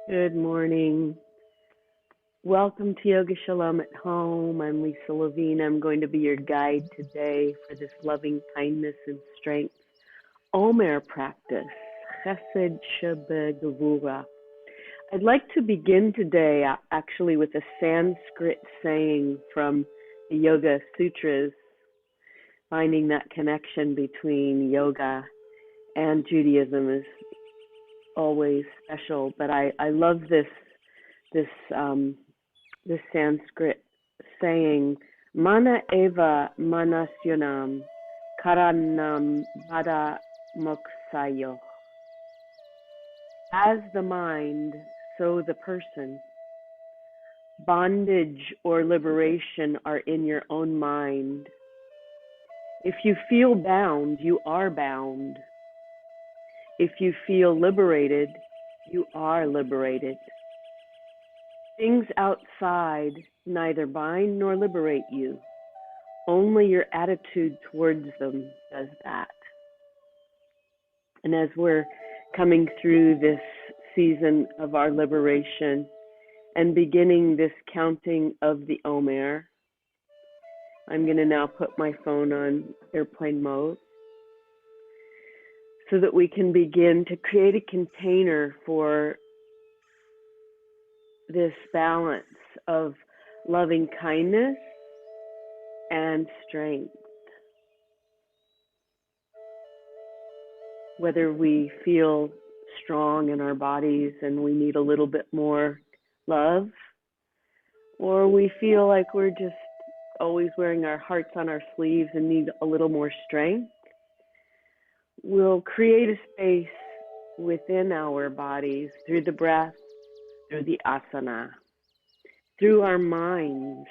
Good morning. Welcome to Yoga Shalom at Home. I'm Lisa Levine. I'm going to be your guide today for this loving kindness and strength Omer practice, Chesed Gevurah. I'd like to begin today actually with a Sanskrit saying from the Yoga Sutras, finding that connection between yoga and Judaism is always special. But I love this Sanskrit saying, Mana eva manasyonam karanam bada moksayo. As the mind, so the person. Bondage or liberation are in your own mind. If you feel bound, you are bound. If you feel liberated, you are liberated. Things outside neither bind nor liberate you. Only your attitude towards them does that. And as we're coming through this season of our liberation and beginning this counting of the Omer, I'm going to now put my phone on airplane mode so that we can begin to create a container for this balance of loving kindness and strength. Whether we feel strong in our bodies and we need a little bit more love, or we feel like we're just always wearing our hearts on our sleeves and need a little more strength, we'll create a space within our bodies through the breath, through the asana, through our minds,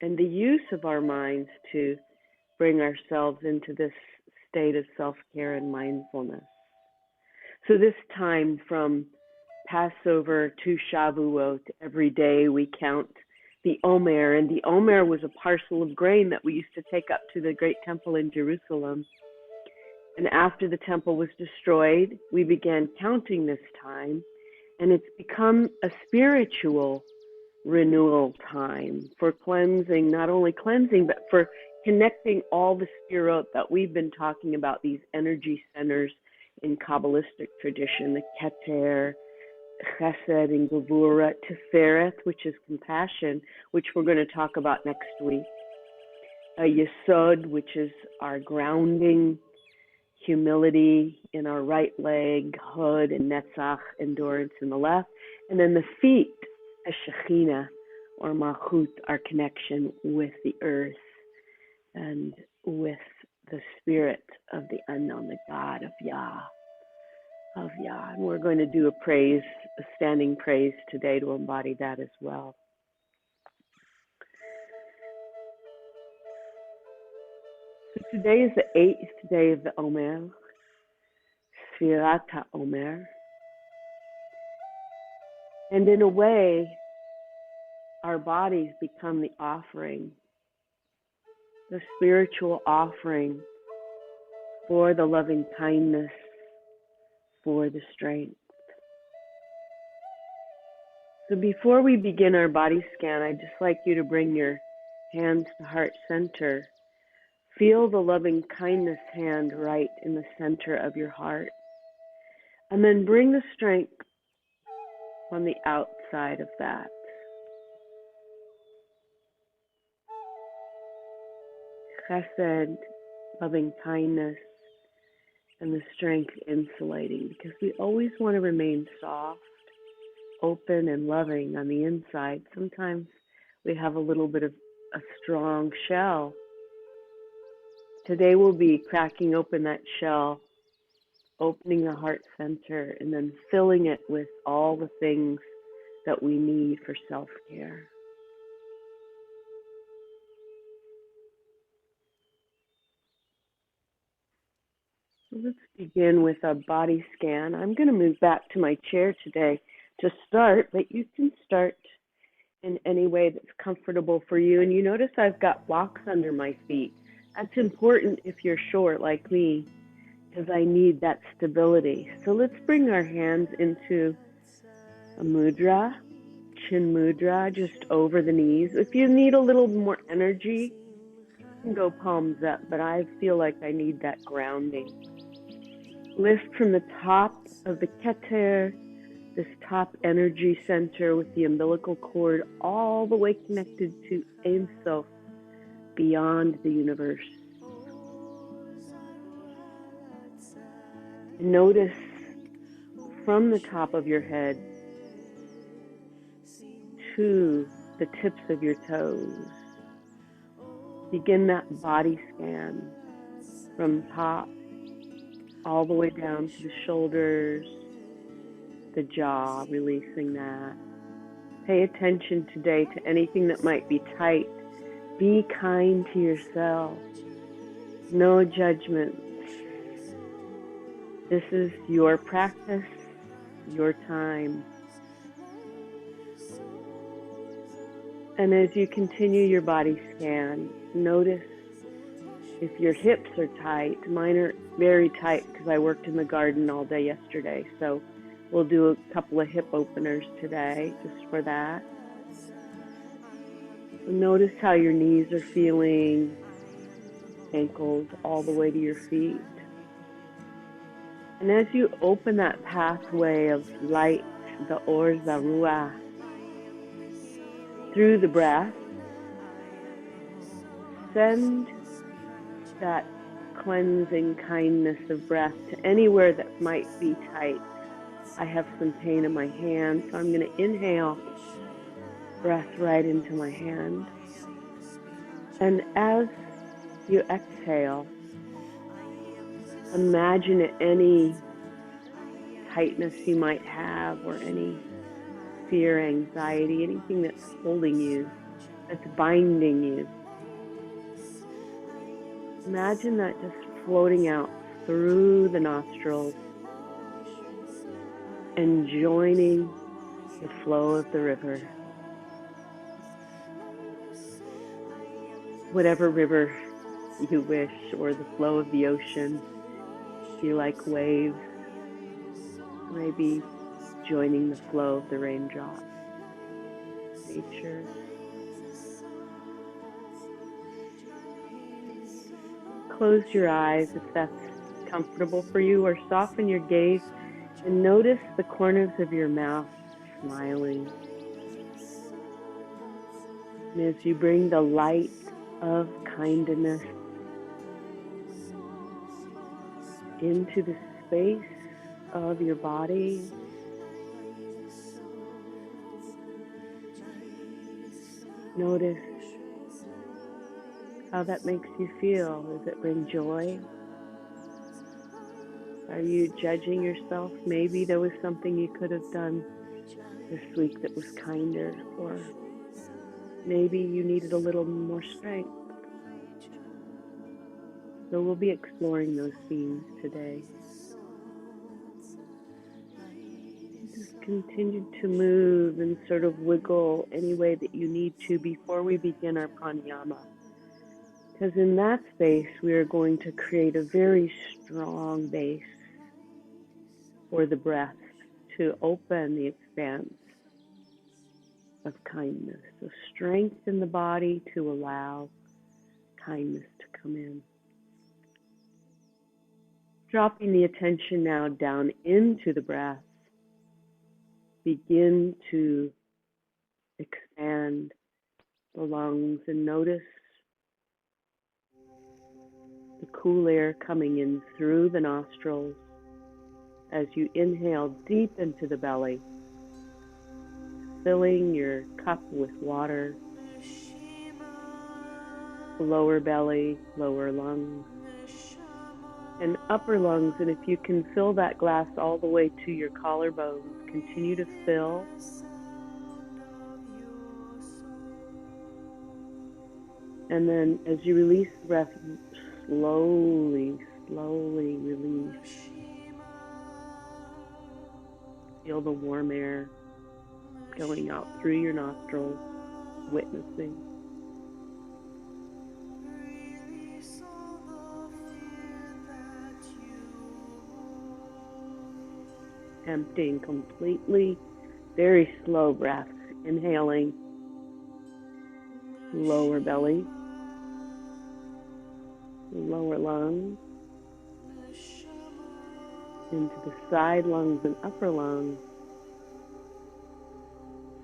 and the use of our minds to bring ourselves into this state of self-care and mindfulness. So this time from Passover to Shavuot, every day we count the Omer, and the Omer was a parcel of grain that we used to take up to the great temple in Jerusalem. And after the temple was destroyed, we began counting this time, and it's become a spiritual renewal time for cleansing, not only cleansing, but for connecting all the spirot that we've been talking about, these energy centers in Kabbalistic tradition, the Keter, Chesed, and Gevurah, Tiferet, which is compassion, which we're going to talk about next week, a Yesod, which is our grounding, humility in our right leg, Hod and Netzach, endurance in the left, and then the feet, a Shekhinah or Malchut, our connection with the earth and with the spirit of the unknown, the God of Yah. And we're going to do a standing praise today to embody that as well. So today is the 8th day of the Omer, Sfirat HaOmer. And in a way, our bodies become the offering, the spiritual offering for the loving kindness, for the strength. So before we begin our body scan, I'd just like you to bring your hands to heart center. Feel the loving kindness hand right in the center of your heart. And then bring the strength on the outside of that. Chesed, loving kindness, and the strength insulating, because we always want to remain soft, open, and loving on the inside. Sometimes we have a little bit of a strong shell. Today we'll be cracking open that shell, opening the heart center, and then filling it with all the things that we need for self-care. So let's begin with a body scan. I'm going to move back to my chair today to start, but you can start in any way that's comfortable for you. And you notice I've got blocks under my feet. That's important if you're short like me, because I need that stability. So let's bring our hands into a mudra, chin mudra, just over the knees. If you need a little more energy, you can go palms up, but I feel like I need that grounding. Lift from the top of the Keter, this top energy center with the umbilical cord all the way connected to Ein Sof, beyond the universe. Notice from the top of your head to the tips of your toes. Begin that body scan from top all the way down to the shoulders, the jaw, releasing that. Pay attention today to anything that might be tight. Be kind to yourself. No judgments. This is your practice, your time. And as you continue your body scan, notice if your hips are tight. Mine are very tight because I worked in the garden all day yesterday. So we'll do a couple of hip openers today just for that. Notice how your knees are feeling, ankles all the way to your feet. And as you open that pathway of light, the Or Zarua, through the breath, send that cleansing kindness of breath to anywhere that might be tight. I have some pain in my hand, so I'm going to inhale, breath right into my hand. And as you exhale, imagine any tightness you might have or any fear, anxiety, anything that's holding you, that's binding you. Imagine that just floating out through the nostrils and joining the flow of the river. Whatever river you wish, or the flow of the ocean, if you like waves, maybe joining the flow of the raindrop, nature. Close your eyes if that's comfortable for you, or soften your gaze and notice the corners of your mouth smiling. And as you bring the light of kindness into the space of your body, notice how that makes you feel. Does it bring joy? Are you judging yourself? Maybe there was something you could have done this week that was kinder, or maybe you needed a little more strength. So we'll be exploring those themes today. Just continue to move and sort of wiggle any way that you need to before we begin our pranayama. Because in that space, we are going to create a very strong base for the breath to open the expanse of kindness. So strength in the body to allow kindness to come in. Dropping the attention now down into the breath. Begin to expand the lungs and notice the cool air coming in through the nostrils as you inhale deep into the belly, filling your cup with water, lower belly, lower lungs, and upper lungs. And if you can fill that glass all the way to your collarbones, continue to fill. And then as you release the breath, slowly release. Feel the warm air going out through your nostrils, witnessing. Emptying completely very slow breaths. Inhaling, lower belly, lower lungs, into the side lungs and upper lungs,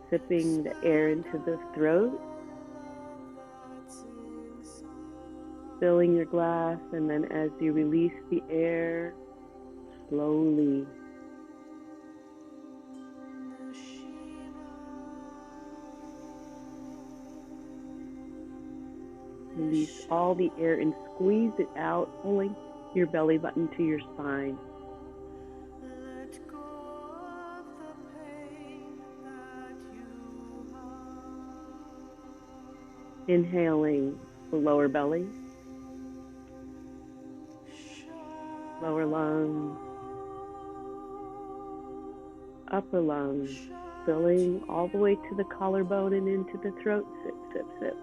sipping the air into the throat, filling your glass, and then as you release the air, slowly release all the air and squeeze it out, pulling your belly button to your spine. Inhaling the lower belly, lower lungs, upper lungs, filling all the way to the collarbone and into the throat. Sip, sip, sip.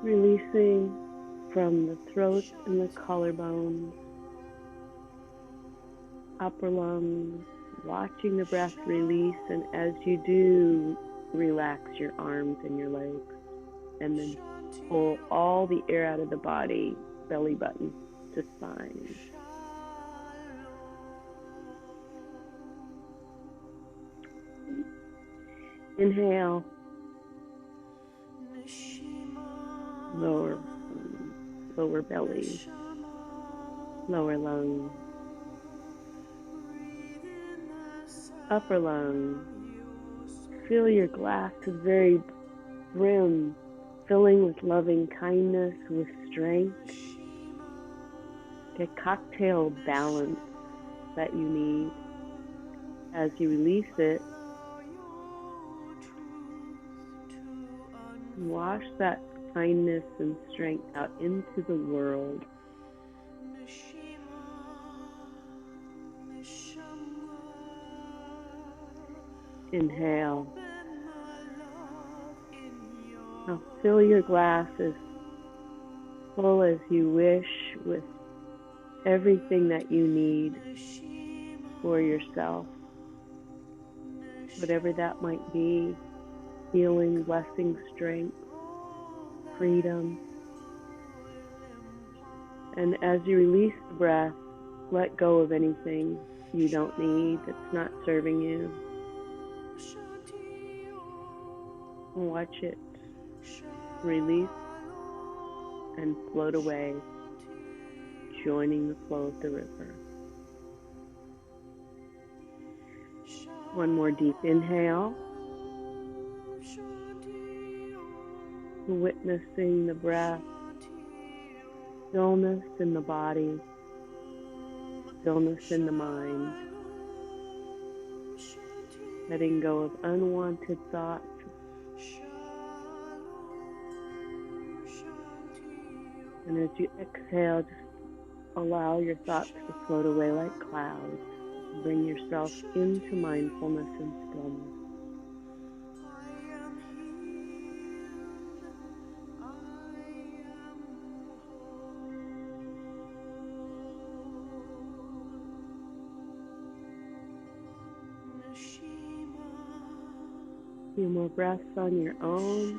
Releasing from the throat and the collarbone, upper lungs, watching the breath release, and as you do, relax your arms and your legs, and then pull all the air out of the body, belly button to spine. Inhale, lower belly, lower lung, upper lung. Fill your glass to the very brim, filling with loving kindness, with strength. Get cocktail balance that you need. As you release it, wash that kindness and strength out into the world. Inhale. Now fill your glass as full as you wish with everything that you need for yourself. Whatever that might be, healing, blessing, strength, freedom. And as you release the breath, let go of anything you don't need that's not serving you. Watch it release and float away, joining the flow of the river. One more deep inhale. Witnessing the breath, stillness in the body, stillness in the mind, letting go of unwanted thoughts. And as you exhale, just allow your thoughts to float away like clouds. Bring yourself into mindfulness and stillness. A few more breaths on your own.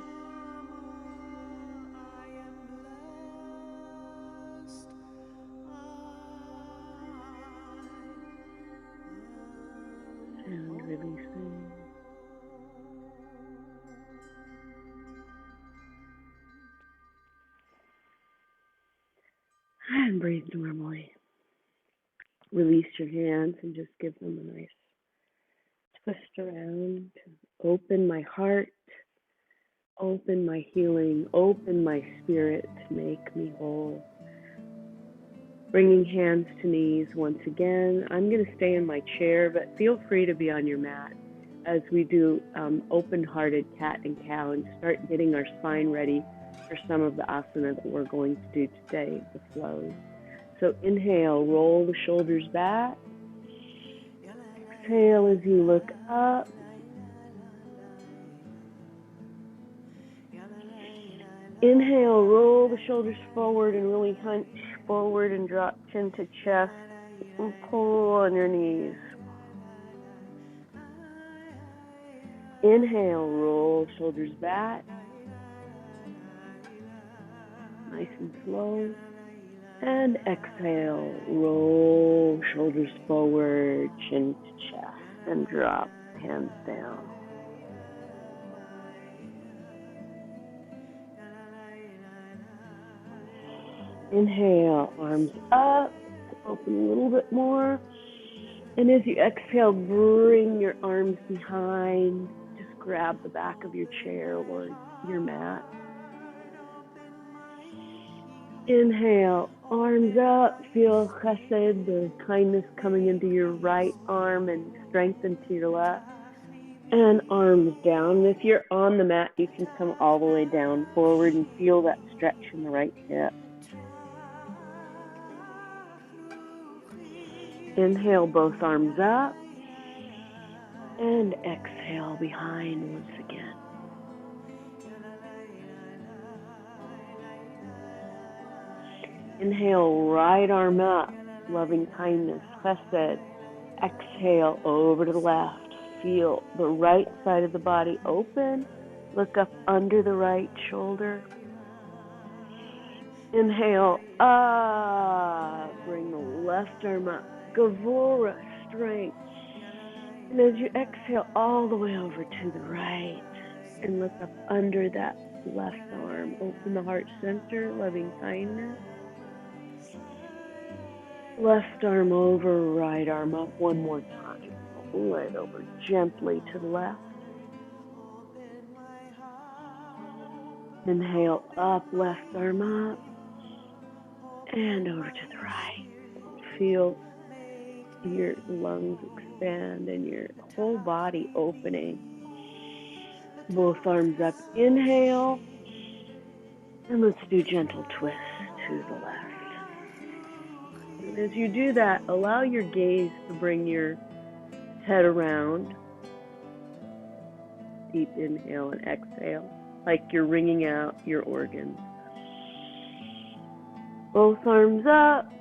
And releasing. And breathe normally. Release your hands and just give them a nice twist around. Open my heart. Open my healing. Open my spirit to make me whole. Bringing hands to knees once again. I'm going to stay in my chair, but feel free to be on your mat as we do open-hearted cat and cow and start getting our spine ready for some of the asana that we're going to do today, the flows. So inhale, roll the shoulders back. Exhale as you look up. Inhale, roll the shoulders forward and really hunch forward and drop chin to chest. And pull on your knees. Inhale, roll shoulders back. Nice and slow. And exhale, roll shoulders forward, chin to chest, and drop hands down. Inhale, arms up, open a little bit more. And as you exhale, bring your arms behind. Just grab the back of your chair or your mat. Inhale, arms up. Feel Chesed, the kindness coming into your right arm and strength into your left. And arms down. If you're on the mat, you can come all the way down forward and feel that stretch in the right hip. Inhale, both arms up. And exhale behind once again. Inhale, right arm up, loving kindness, Chesed. Exhale over to the left. Feel the right side of the body open. Look up under the right shoulder. Inhale, bring the left arm up. Gevurah, strength. And as you exhale all the way over to the right and look up under that left arm, open the heart center, loving kindness. Left arm over, right arm up, one more time. Right over, gently to the left. Inhale, up, left arm up, and over to the right. Feel your lungs expand and your whole body opening. Both arms up, inhale, and let's do gentle twist to the left. And as you do that, allow your gaze to bring your head around. Deep inhale and exhale, like you're wringing out your organs. Both arms up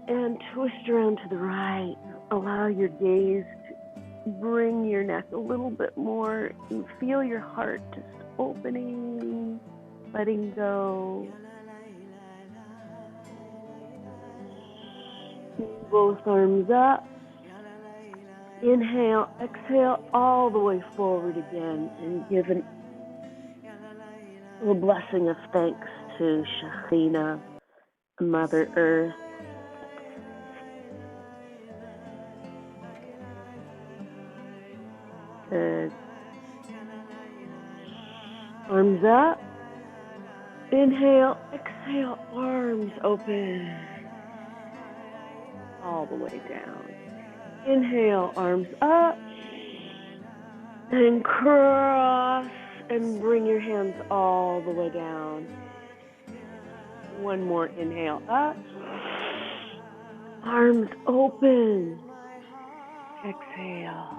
and twist around to the right. Allow your gaze to bring your neck a little bit more and feel your heart just opening, letting go. Both arms up. Inhale, exhale all the way forward again and give a blessing of thanks to Shekhinah, Mother Earth. Good. Arms up. Inhale, exhale, arms open. All the way down. Inhale, arms up. And cross and bring your hands all the way down. One more inhale up. Arms open. Exhale.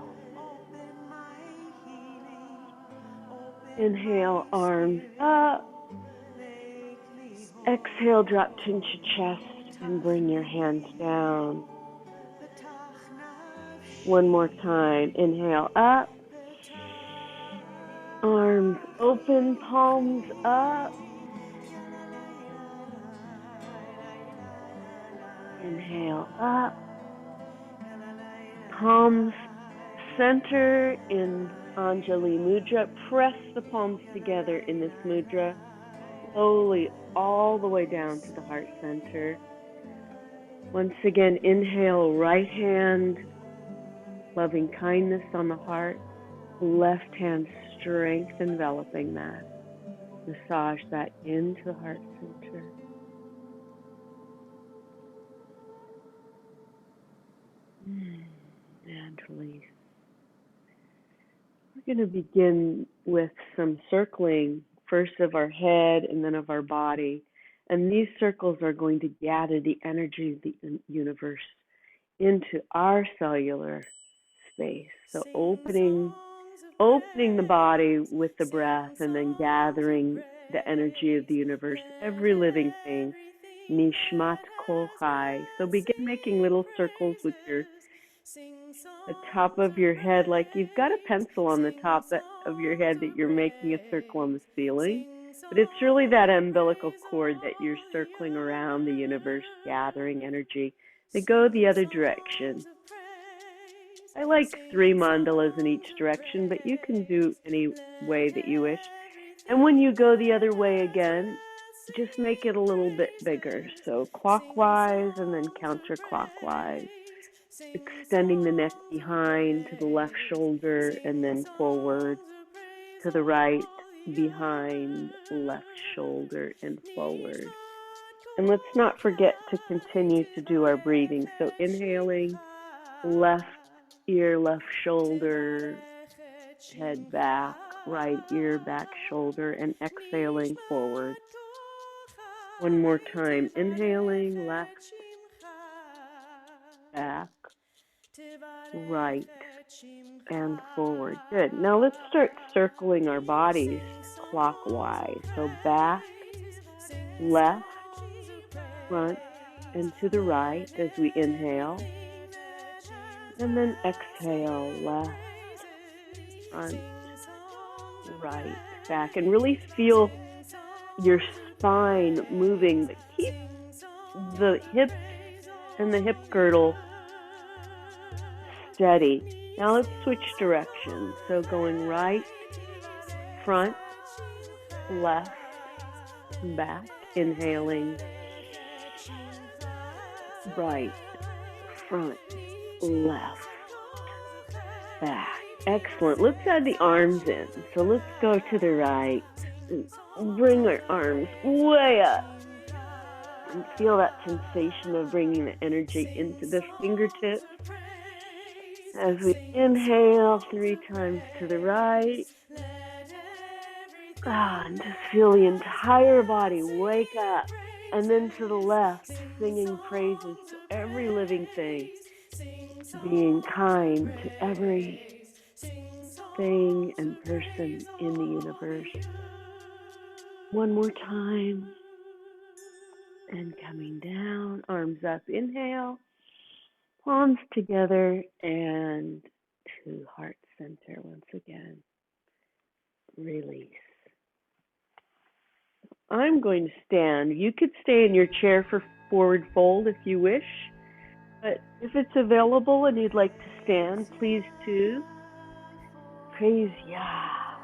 Inhale, arms up. Exhale, drop chin to chest and bring your hands down. One more time. Inhale up. Arms open, palms up. Inhale up. Palms center in Anjali Mudra. Press the palms together in this mudra. Slowly all the way down to the heart center. Once again, inhale, right hand, loving kindness on the heart. Left hand, strength enveloping that. Massage that into the heart center. And release. We're going to begin with some circling, first of our head and then of our body. And these circles are going to gather the energy of the universe into our cellular space. So opening the body with the breath and then gathering the energy of the universe, every living thing Nishmat Kol Chai. So begin making little circles with the top of your head, like you've got a pencil on the top of your head that you're making a circle on the ceiling. But it's really that umbilical cord that you're circling around the universe, gathering energy to go the other direction. I like 3 mandalas in each direction, but you can do any way that you wish. And when you go the other way again, just make it a little bit bigger. So clockwise and then counterclockwise, extending the neck behind to the left shoulder and then forward to the right, behind, left shoulder and forward. And let's not forget to continue to do our breathing. So inhaling, left ear, left shoulder, head back, right ear, back shoulder, and exhaling forward. One more time. Inhaling, left, back, right, and forward. Good. Now let's start circling our bodies clockwise. So back, left, front, and to the right as we inhale. And then exhale, left, front, right, back. And really feel your spine moving, but keep the hips and the hip girdle steady. Now let's switch directions. So going right, front, left, back. Inhaling, right, front, left, back. Excellent. Let's add the arms in. So let's go to the right. Bring our arms way up. And feel that sensation of bringing the energy into the fingertips. As we inhale 3 times to the right. And just feel the entire body wake up. And then to the left, singing praises to every living thing. Being kind to every thing and person in the universe. One more time. And coming down, arms up, inhale, palms together, and to heart center once again. Release. I'm going to stand. You could stay in your chair for forward fold if you wish, but if it's available and you'd like to stand, please do. Praise Yah.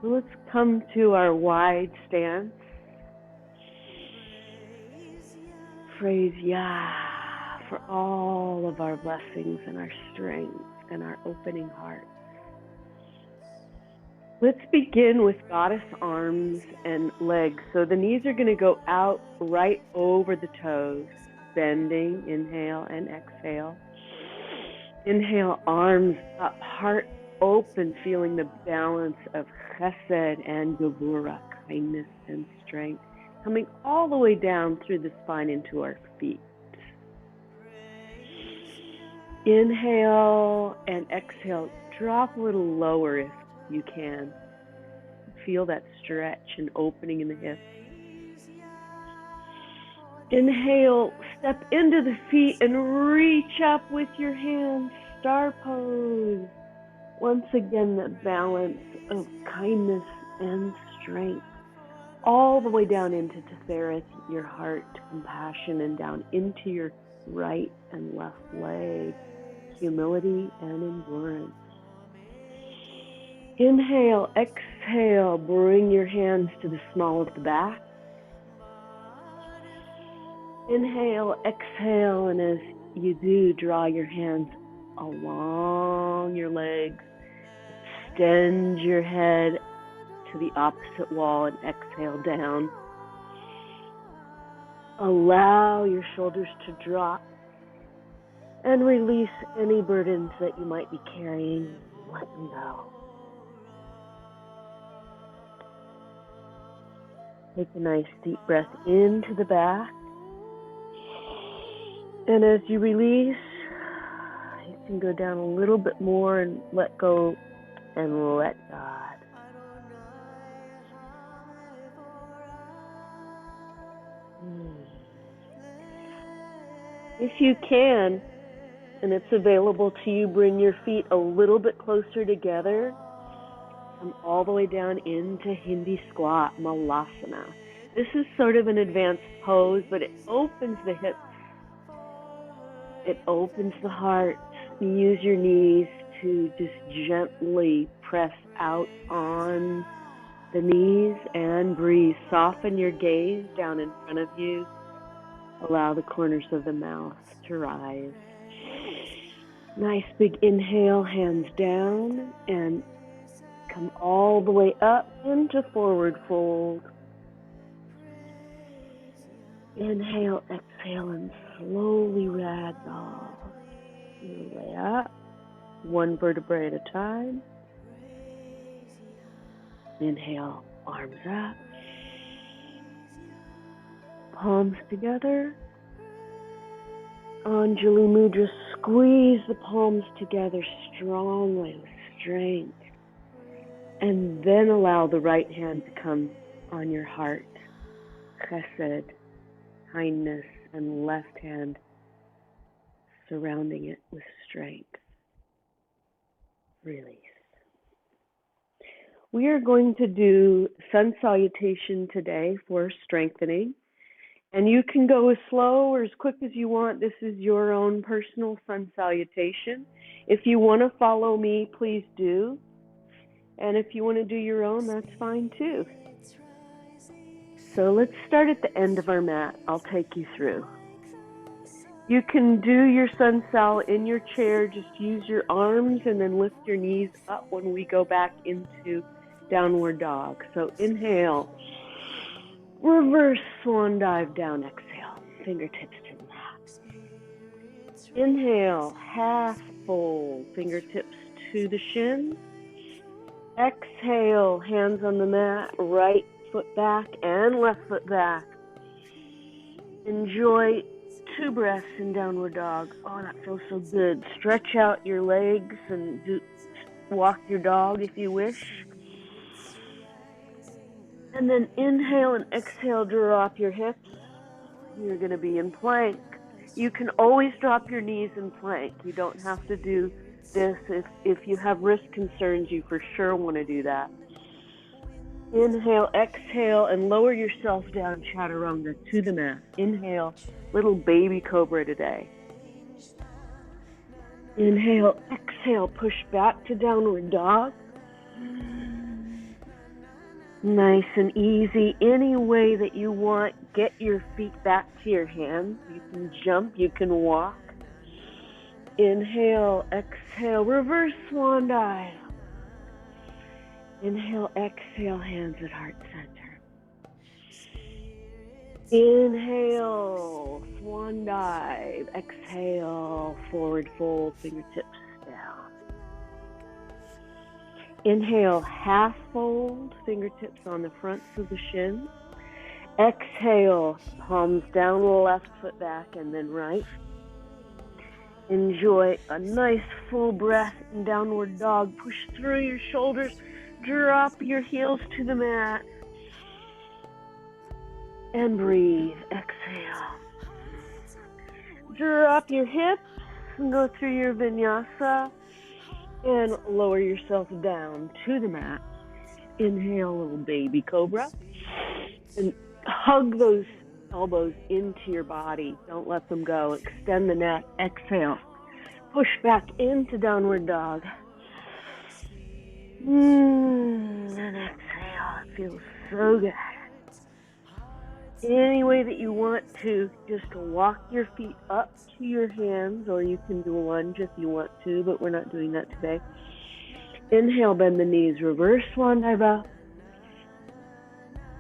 So let's come to our wide stance. Praise Yah for all of our blessings and our strength and our opening heart. Let's begin with goddess arms and legs. So the knees are going to go out right over the toes, bending, inhale and exhale. Inhale, arms up, heart open, feeling the balance of Chesed and Gevurah, kindness and strength, coming all the way down through the spine into our feet. Inhale and exhale, drop a little lower if you can. Feel that stretch and opening in the hips. Inhale, step into the feet and reach up with your hands, star pose. Once again, that balance of kindness and strength. All the way down into Tiferet, your heart, compassion, and down into your right and left leg, humility and endurance. Inhale, exhale, bring your hands to the small of the back. Inhale, exhale, and as you do, draw your hands along your legs. Extend your head to the opposite wall and exhale down. Allow your shoulders to drop and release any burdens that you might be carrying. Let them go. Take a nice deep breath into the back. And as you release, you can go down a little bit more and let go and let God. If you can, and it's available to you, bring your feet a little bit closer together. Come all the way down into Hindi Squat, Malasana. This is sort of an advanced pose, but it opens the hips. It opens the heart. You use your knees to just gently press out on the knees and breathe. Soften your gaze down in front of you. Allow the corners of the mouth to rise. Nice big inhale, hands down, and come all the way up into forward fold. Inhale, exhale, and slowly ragdoll your way up, one vertebrae at a time. Inhale, arms up, palms together. Anjali Mudra, squeeze the palms together strongly with strength. And then allow the right hand to come on your heart. Chesed, kindness, and left hand surrounding it with strength. Release. We are going to do sun salutation today for strengthening. And you can go as slow or as quick as you want. This is your own personal sun salutation. If you want to follow me, please do. And if you want to do your own, that's fine too. So let's start at the end of our mat. I'll take you through. You can do your sun sal in your chair. Just use your arms and then lift your knees up when we go back into downward dog. So inhale, reverse swan dive down, exhale, fingertips to the mat. Inhale, half fold, fingertips to the shins. Exhale, hands on the mat, right foot back and left foot back. Enjoy 2 breaths in downward dog. Oh, that feels so good. Stretch out your legs and walk your dog if you wish. And then inhale and exhale, drop your hips. You're going to be in plank. You can always drop your knees in plank. You don't have to do this. If you have wrist concerns, you for sure want to do that. Inhale, exhale, and lower yourself down, chaturanga, to the mat. Inhale, little baby cobra today. Inhale, exhale, push back to downward dog. Nice and easy. Any way that you want, get your feet back to your hands. You can jump, you can walk. Inhale, exhale, reverse swan dive. Inhale, exhale, hands at heart center. Inhale, swan dive. Exhale, forward fold, fingertips down. Inhale, half fold, fingertips on the fronts of the shins. Exhale, palms down, left foot back, and then right. Enjoy a nice full breath in downward dog. Push through your shoulders. Drop your heels to the mat. And breathe. Exhale. Drop your hips and go through your vinyasa. And lower yourself down to the mat. Inhale, little baby cobra. And hug those elbows into your body. Don't let them go. Extend the neck. Exhale. Push back into downward dog. And exhale. It feels so good. Any way that you want to, just walk your feet up to your hands, or you can do a lunge if you want to, but we're not doing that today. Inhale, bend the knees, reverse swan dive up.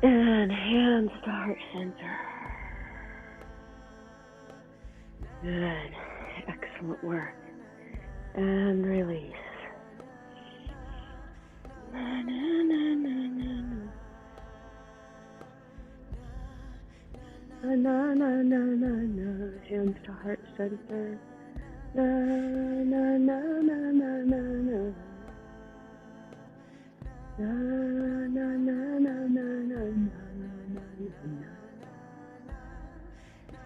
And hands to heart center. Good. Excellent work. And release. Na, na, na, na, na, na. Na, na, na, na, na. Hands to heart center. Na, na, na, na, na, na, na. Na, na, na, na, na, na, na, na, na.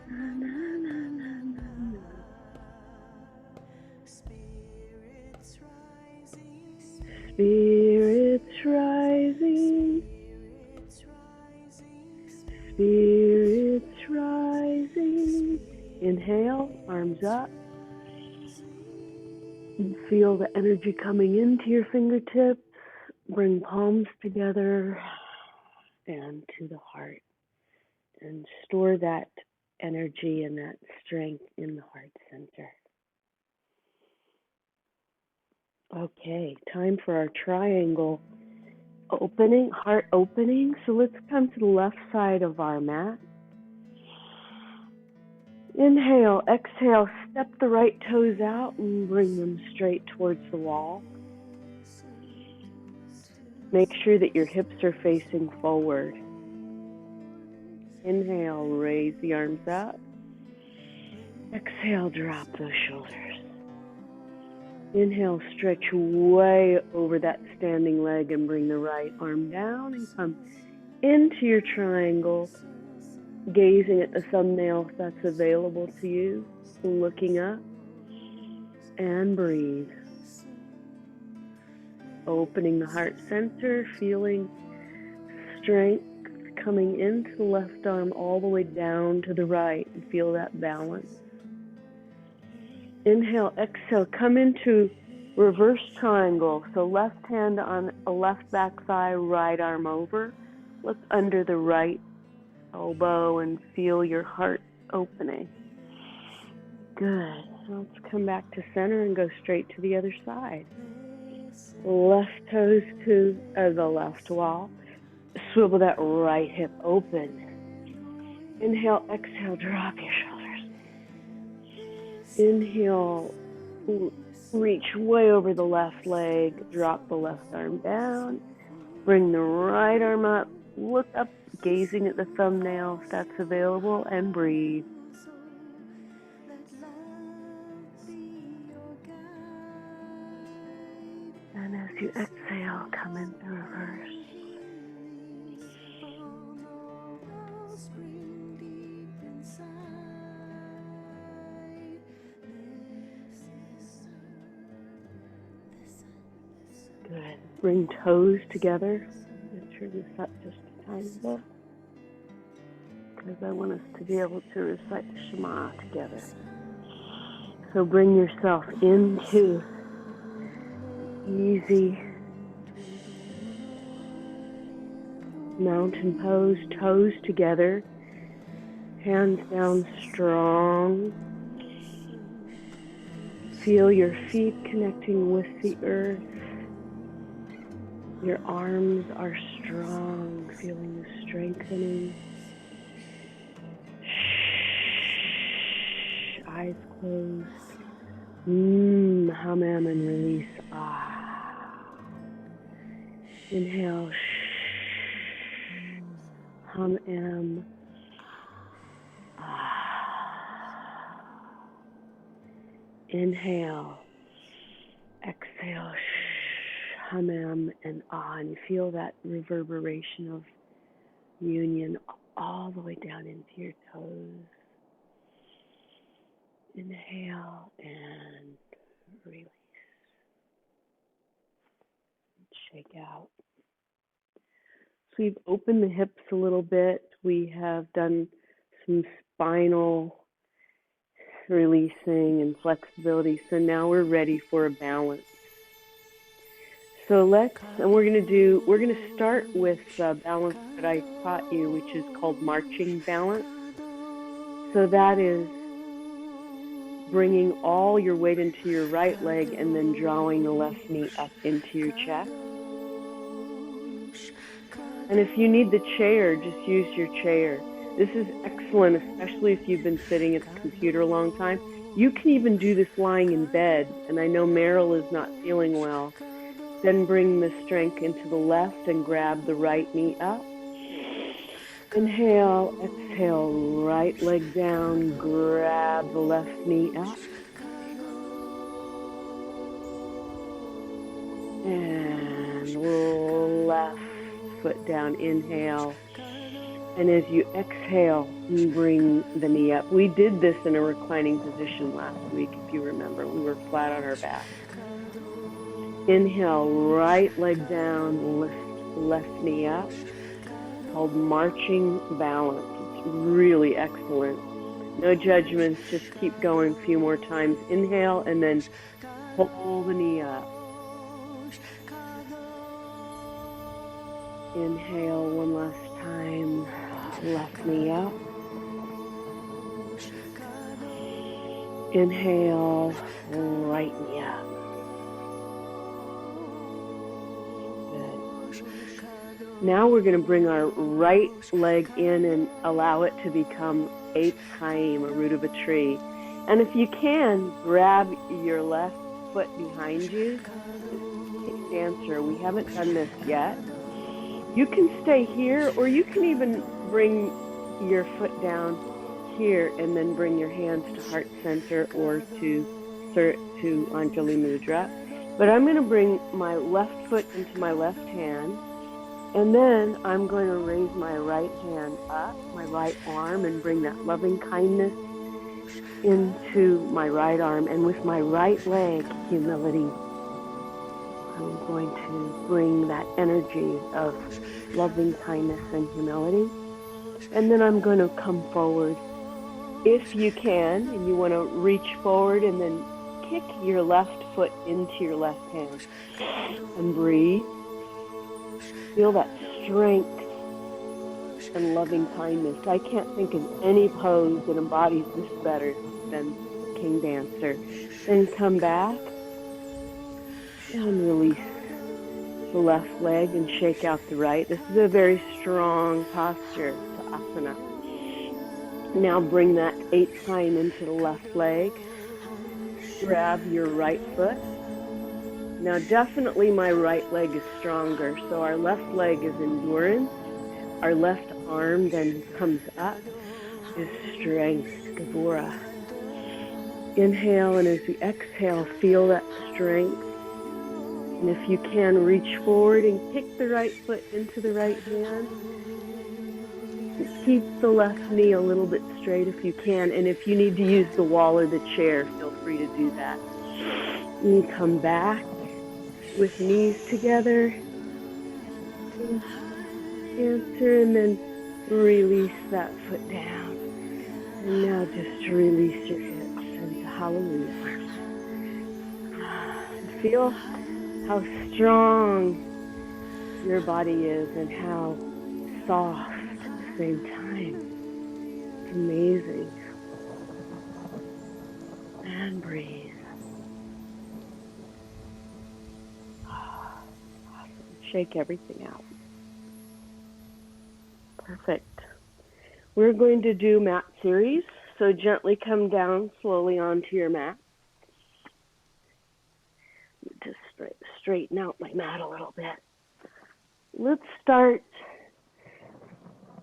Na, na, na, na, na, na. inhale, arms up. And feel the energy coming into your fingertips. Bring palms together and to the heart. And store that energy and that strength in the heart center. Okay, time for our triangle opening, heart opening. So let's come to the left side of our mat. Inhale, exhale, step the right toes out and bring them straight towards the wall. Make sure that your hips are facing forward. Inhale, raise the arms up. Exhale, drop those shoulders. Inhale, stretch way over that standing leg and bring the right arm down and come into your triangle, gazing at the thumbnail if that's available to you, looking up, and breathe. Opening the heart center, feeling strength coming into the left arm all the way down to the right, and feel that balance. Inhale, exhale, come into reverse triangle. So left hand on a left back thigh, right arm over. Look under the right elbow and feel your heart opening. Good. Let's come back to center and go straight to the other side. Left toes to the left wall. Swivel that right hip open. Inhale, exhale, drop your shoulders. Inhale, reach way over the left leg, drop the left arm down. Bring the right arm up, look up, gazing at the thumbnail if that's available, and breathe. And as you exhale, come into reverse. Good. Bring toes together. Make sure this up just a tiny bit, because I want us to be able to recite the Shema together. So bring yourself into easy mountain pose, toes together, hands down strong. Feel your feet connecting with the earth. Your arms are strong, feeling the strengthening. Eyes closed. Hum and release. Inhale. Hum. Inhale. Exhale. Hum and and feel that reverberation of union all the way down into your toes. Inhale and release. Shake out. So we've opened the hips a little bit. We have done some spinal releasing and flexibility. So now we're ready for a balance. So we're going to start with the balance that I taught you, which is called marching balance. So that is bringing all your weight into your right leg and then drawing the left knee up into your chest. And if you need the chair, just use your chair. This is excellent, especially if you've been sitting at the computer a long time. You can even do this lying in bed, and I know Meryl is not feeling well. Then bring the strength into the left and grab the right knee up. Inhale, exhale, right leg down, grab the left knee up. And left foot down, inhale. And as you exhale, you bring the knee up. We did this in a reclining position last week, if you remember. We were flat on our back. Inhale, right leg down, lift left knee up. It's called marching balance. It's really excellent. No judgments, just keep going a few more times. Inhale and then pull the knee up. Inhale one last time, left knee up. Inhale, right knee up. Good. Now we're going to bring our right leg in and allow it to become Eitz Chaim, a root of a tree. And if you can, grab your left foot behind you. Take dancer. We haven't done this yet. You can stay here, or you can even bring your foot down here and then bring your hands to heart center or to Anjali Mudra. But I'm going to bring my left foot into my left hand, and then I'm going to raise my right hand up, my right arm, and bring that loving kindness into my right arm. And with my right leg, humility, I'm going to bring that energy of loving kindness and humility. And then I'm going to come forward. If you can, and you want to reach forward and then kick your left foot into your left hand. And breathe. Feel that strength and loving kindness. I can't think of any pose that embodies this better than King Dancer. Then come back and release the left leg and shake out the right. This is a very strong posture to asana. Now bring that Eitz Chaim into the left leg. Grab your right foot. Now definitely my right leg is stronger, so our left leg is endurance. Our left arm then comes up, is strength, Gevurah. Inhale, and as you exhale, feel that strength. And if you can, reach forward and kick the right foot into the right hand. Keep the left knee a little bit straight if you can, and if you need to use the wall or the chair, feel free to do that. And you come back with knees together. Answer, and then release that foot down. And now just release your hips into hallelujah. Feel how strong your body is and how soft at the same time. It's amazing. And breathe. Awesome. Shake everything out. Perfect. We're going to do mat series, so gently come down slowly onto your mat. Just straighten out my mat a little bit. Let's start.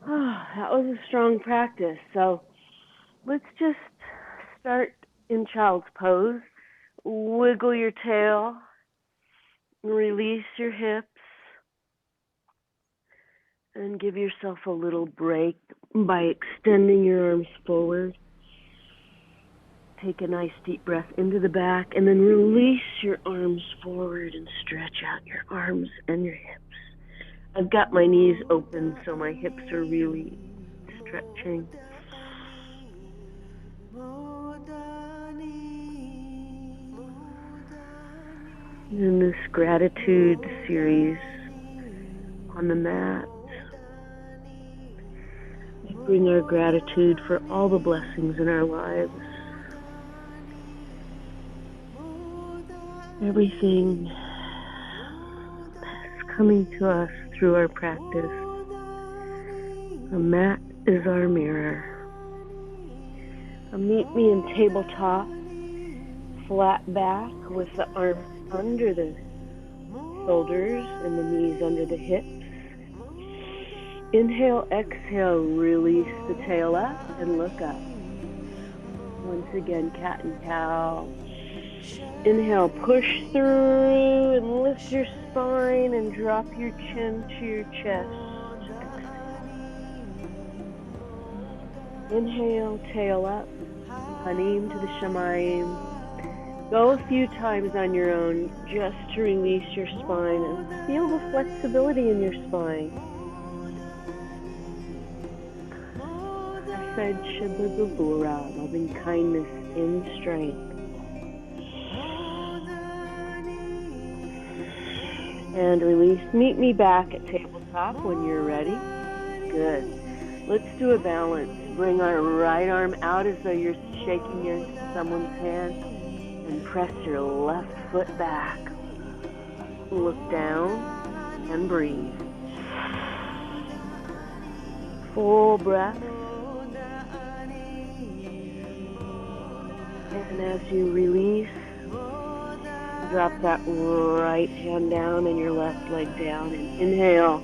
That was a strong practice. So let's just start in child's pose. Wiggle your tail. Release your hips. And give yourself a little break by extending your arms forward. Take a nice deep breath into the back and then release your arms forward and stretch out your arms and your hips. I've got my knees open so my hips are really stretching. In this gratitude series on the mat, we bring our gratitude for all the blessings in our lives. Everything that's coming to us through our practice. The mat is our mirror. Meet me in tabletop, flat back with the arms under the shoulders and the knees under the hips. Inhale, exhale, release the tail up and look up. Once again, cat and cow. Inhale, push through and lift your spine and drop your chin to your chest. Inhale, tail up, panim to the shamayim. Go a few times on your own just to release your spine and feel the flexibility in your spine. Press Chesed Gevurah, loving kindness in strength. And release. Meet me back at tabletop when you're ready. Good. Let's do a balance. Bring our right arm out as though you're shaking someone's hand, and press your left foot back. Look down and breathe. Full breath. And as you release, drop that right hand down and your left leg down, and inhale.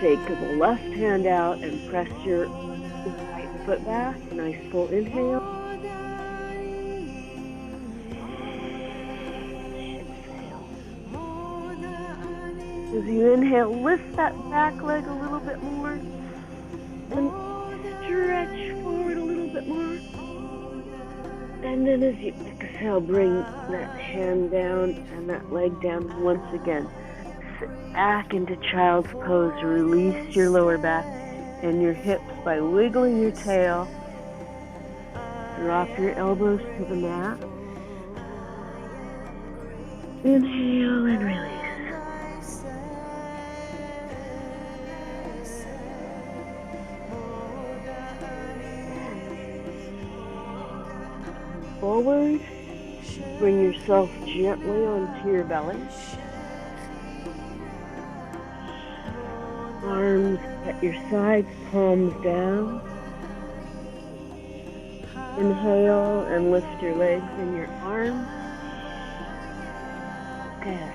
Take the left hand out and press your right foot back. Nice full inhale. Exhale. As you inhale, lift that back leg a little bit more and stretch forward a little bit more. And then as you exhale, bring that hand down and that leg down once again. Sit back into child's pose. Release your lower back and your hips by wiggling your tail. Drop your elbows to the mat. Inhale and release. Forward. Bring yourself gently onto your belly. Arms at your sides, palms down. Inhale and lift your legs and your arms. Good.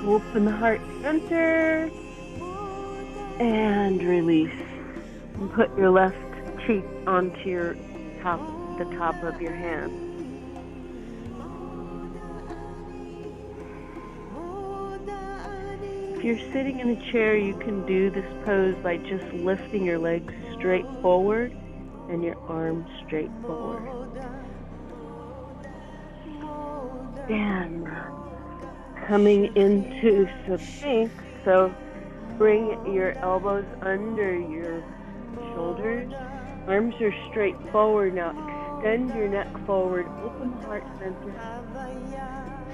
Open the heart center and release. And put your left cheek onto the top of your hand. If you're sitting in a chair, you can do this pose by just lifting your legs straight forward and your arms straight forward. And coming into Sphinx, so bring your elbows under your shoulders. Arms are straight forward. Now extend your neck forward, open the heart center.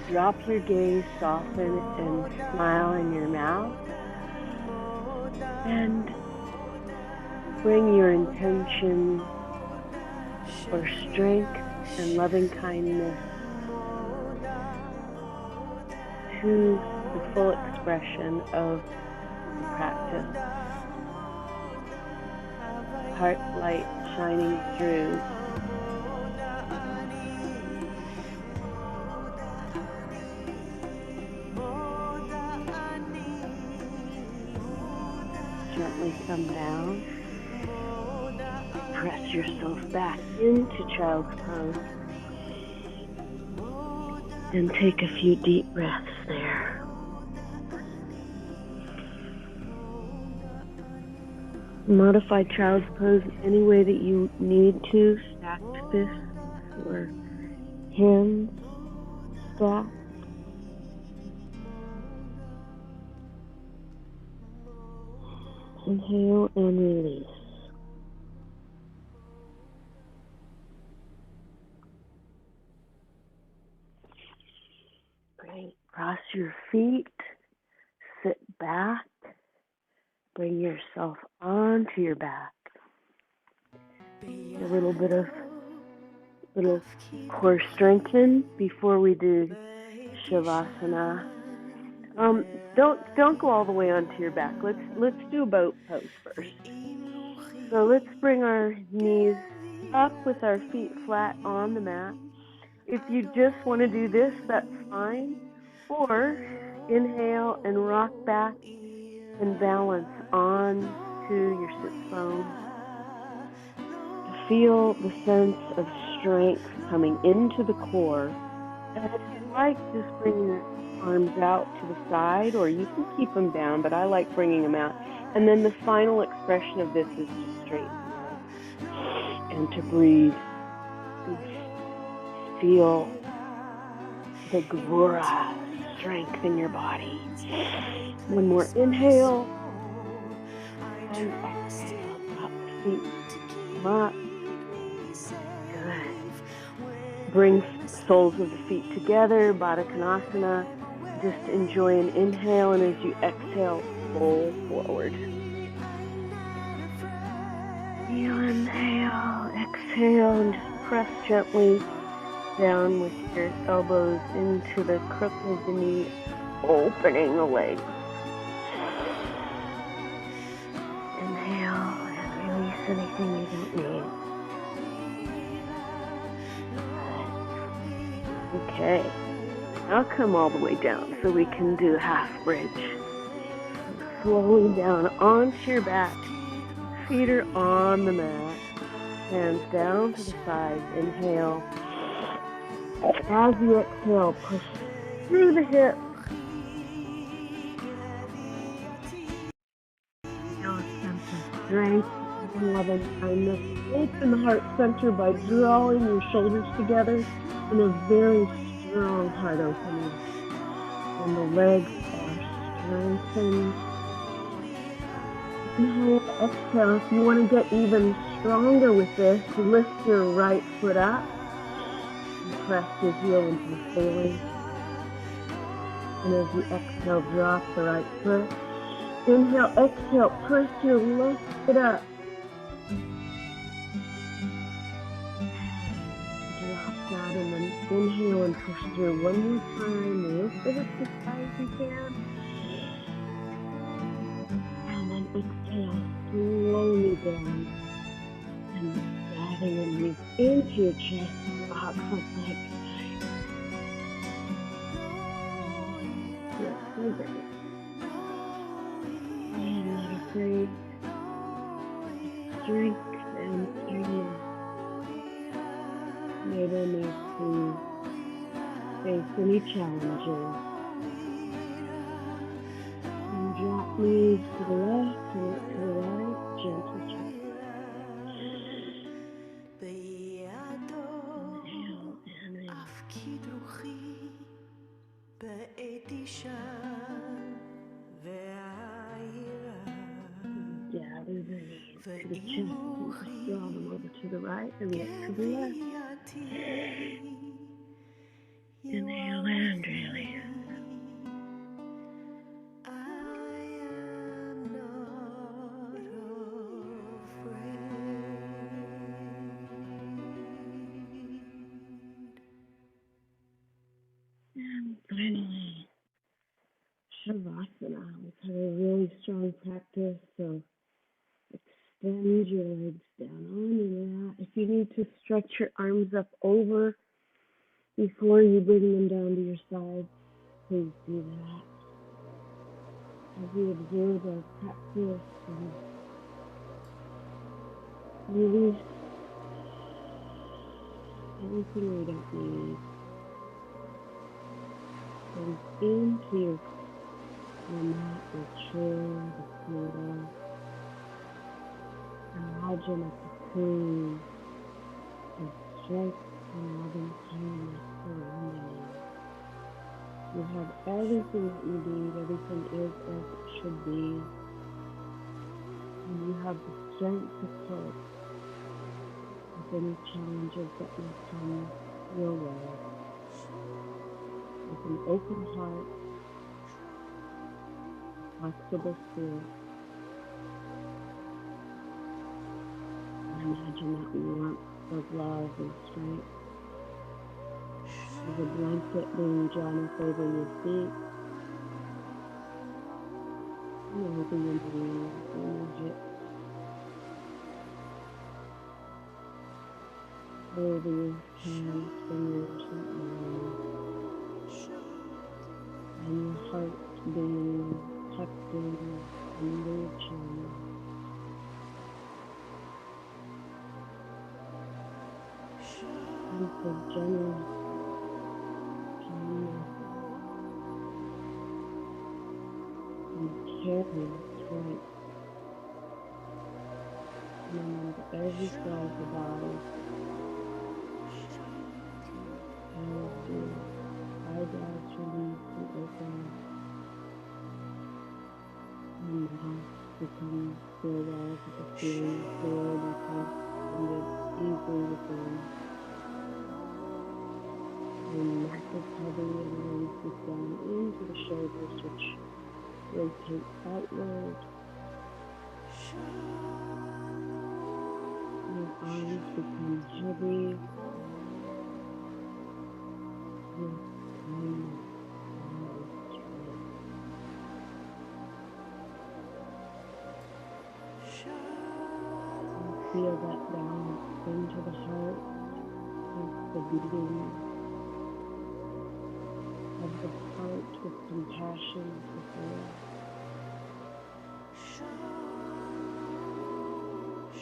Drop your gaze, soften, and smile in your mouth. And bring your intention for strength and loving kindness to the full expression of the practice. Heart light shining through. Gently come down. Press yourself back into child's pose. And take a few deep breaths there. Modify child's pose any way that you need to. Stacked fists or hands stacked. Inhale and release. Great. Cross your feet. Sit back. Bring yourself onto your back. A little bit of core strengthen before we do Shavasana. Don't go all the way onto your back. Let's do a boat pose first. So let's bring our knees up with our feet flat on the mat. If you just want to do this, that's fine. Or inhale and rock back and balance on to your sit bone. Feel the sense of strength coming into the core. And if you like, just bring your arms out to the side, or you can keep them down, but I like bringing them out. And then the final expression of this is to straighten out and to breathe. Feel the Gevurah strength in your body. One more inhale And exhale, drop the feet, come up. Good. Bring soles of the feet together, Baddha Konasana. Just enjoy an inhale, and as you exhale, roll forward. You inhale, exhale, and just press gently down with your elbows into the crook of the knee, opening the legs. Inhale and release anything you don't need. Okay, now come all the way down so we can do half bridge. Slowly down onto your back. Feet are on the mat. Hands down to the sides. Inhale. As you exhale, push through the hips. Feel a sense of strength and loving-kindness. Open the heart center by drawing your shoulders together in a very strong heart opening. And the legs are strengthened. Inhale, exhale. If you want to get even stronger with this, lift your right foot up. Press your heel into the ceiling. And as you exhale, drop the right foot. Inhale, exhale, press your left foot up. Drop that and then inhale and push through one more time. Lift it up as high as you can. And then exhale, slowly down. And gather your knees into your chest. Rock from side to side. Yes, so great. And not afraid. Strength and strength. You don't need to face any challenges. And drop knees to the left and to the right. Gentle twist. Gather the knees to the chest and just draw them over to the right and look to the left. Inhale and release. And finally, Shavasana. We've had a really strong practice, so extend your legs down on your mat. If you need to stretch your arms up over before you bring them down to your sides, please do that. As we observe our practice and release anything we don't need. Comes into your mat, your chair, the floor. Imagine a cocoon of strength and loving kindness surrounding you. You have everything that you need, everything is as it should be. And you have the strength to cope with any challenges that may come your way. With an open heart, flexible spirit, and imagine that warmth of love and strength as a blanket being drawn up over your feet and over your knees and your hips, over your hands, fingers, and arms, and your heart being tucked in under your chin. And for generous kindness and caring strength into every cell of the body. As your eyebrows release and open, and the mouth becomes still feeling the floor, my chest extended easily within. And the neck is heavy and releases down into the shoulders, which rotate outward. Your arms become heavy with kindness and with strength. And feel that balance into the heart with the beating of the heart with compassion for her.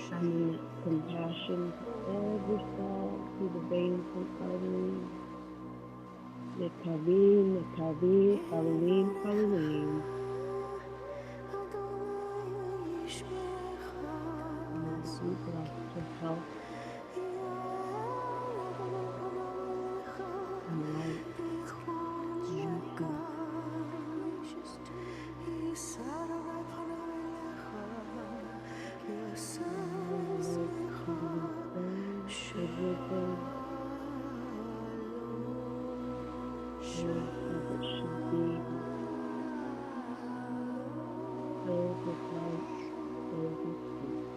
Sending that compassion to every cell, through the veins and arteries. Nekavim, nekavim, chalulim, chalulim. And we bless her health and life and good. Everything is as it should be, filled with light, filled with peace.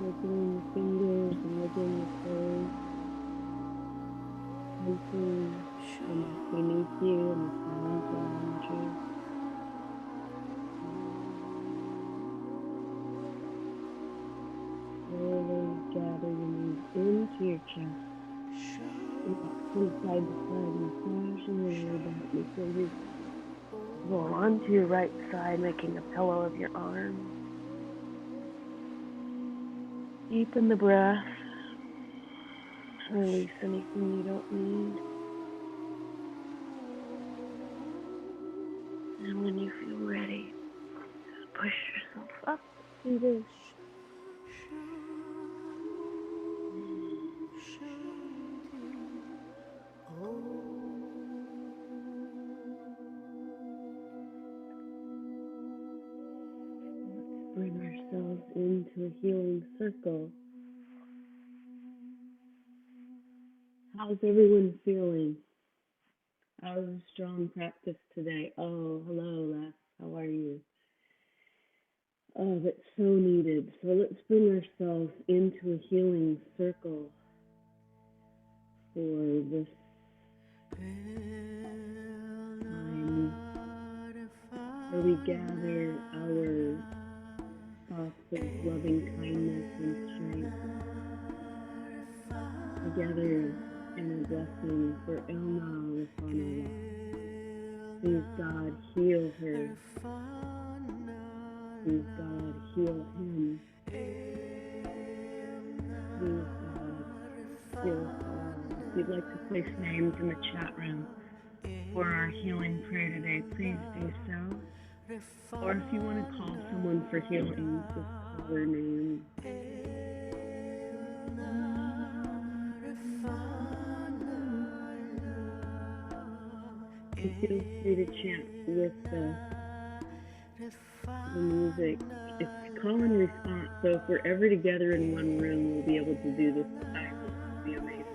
Wiggling your fingers and wiggling your toes, sensing the mat beneath you and the sounds around you. Slowly gather your knees into your chest. From side to side, massaging your lower back. You feel you roll onto your right side, making a pillow of your arm. Deepen the breath. Release anything you don't need. And when you feel ready, just push yourself up through this. Let's bring ourselves into a healing circle. How's everyone feeling? How's the strong practice today? Oh, hello, Les. How are you? Oh, that's so needed. So let's bring ourselves into a healing circle for this time where we gather our thoughts of loving kindness and strength together in a blessing for Ilma Rafanova. Please, God, heal her. Please, God, heal him. Please, God, heal us all. If you'd like to place names in the chat room for our healing prayer today, please do so. Or if you want to call someone for healing, just call their name. And feel free to chant with the music. It's call and response, so if we're ever together in one room, we'll be able to do this silently. It'll be amazing.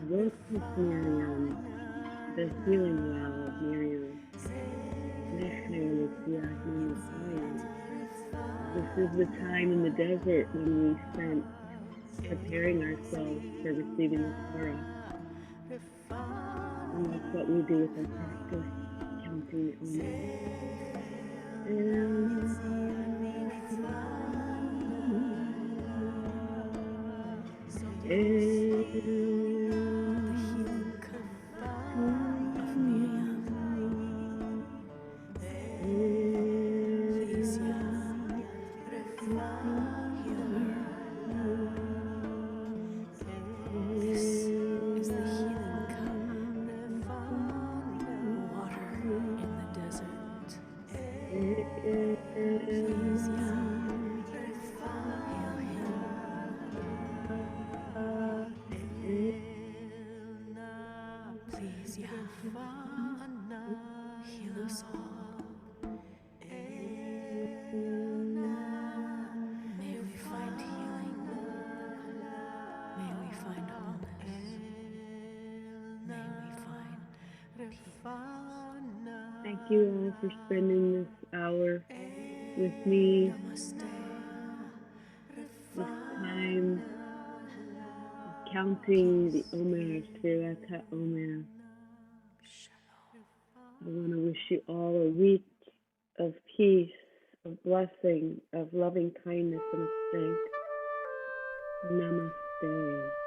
Work with Miriam, the healing well of Miriam. This is the time in the desert when we spent preparing ourselves for receiving the Torah. And that's what we do with our practice, counting the Omer. Heal us all. May we find healing. May we find wholeness. May we find peace. Thank you all for spending this hour with me, this time counting the Omer, Sfirat Omer. I want to wish you all a week of peace, of blessing, of loving kindness and of strength. Namaste.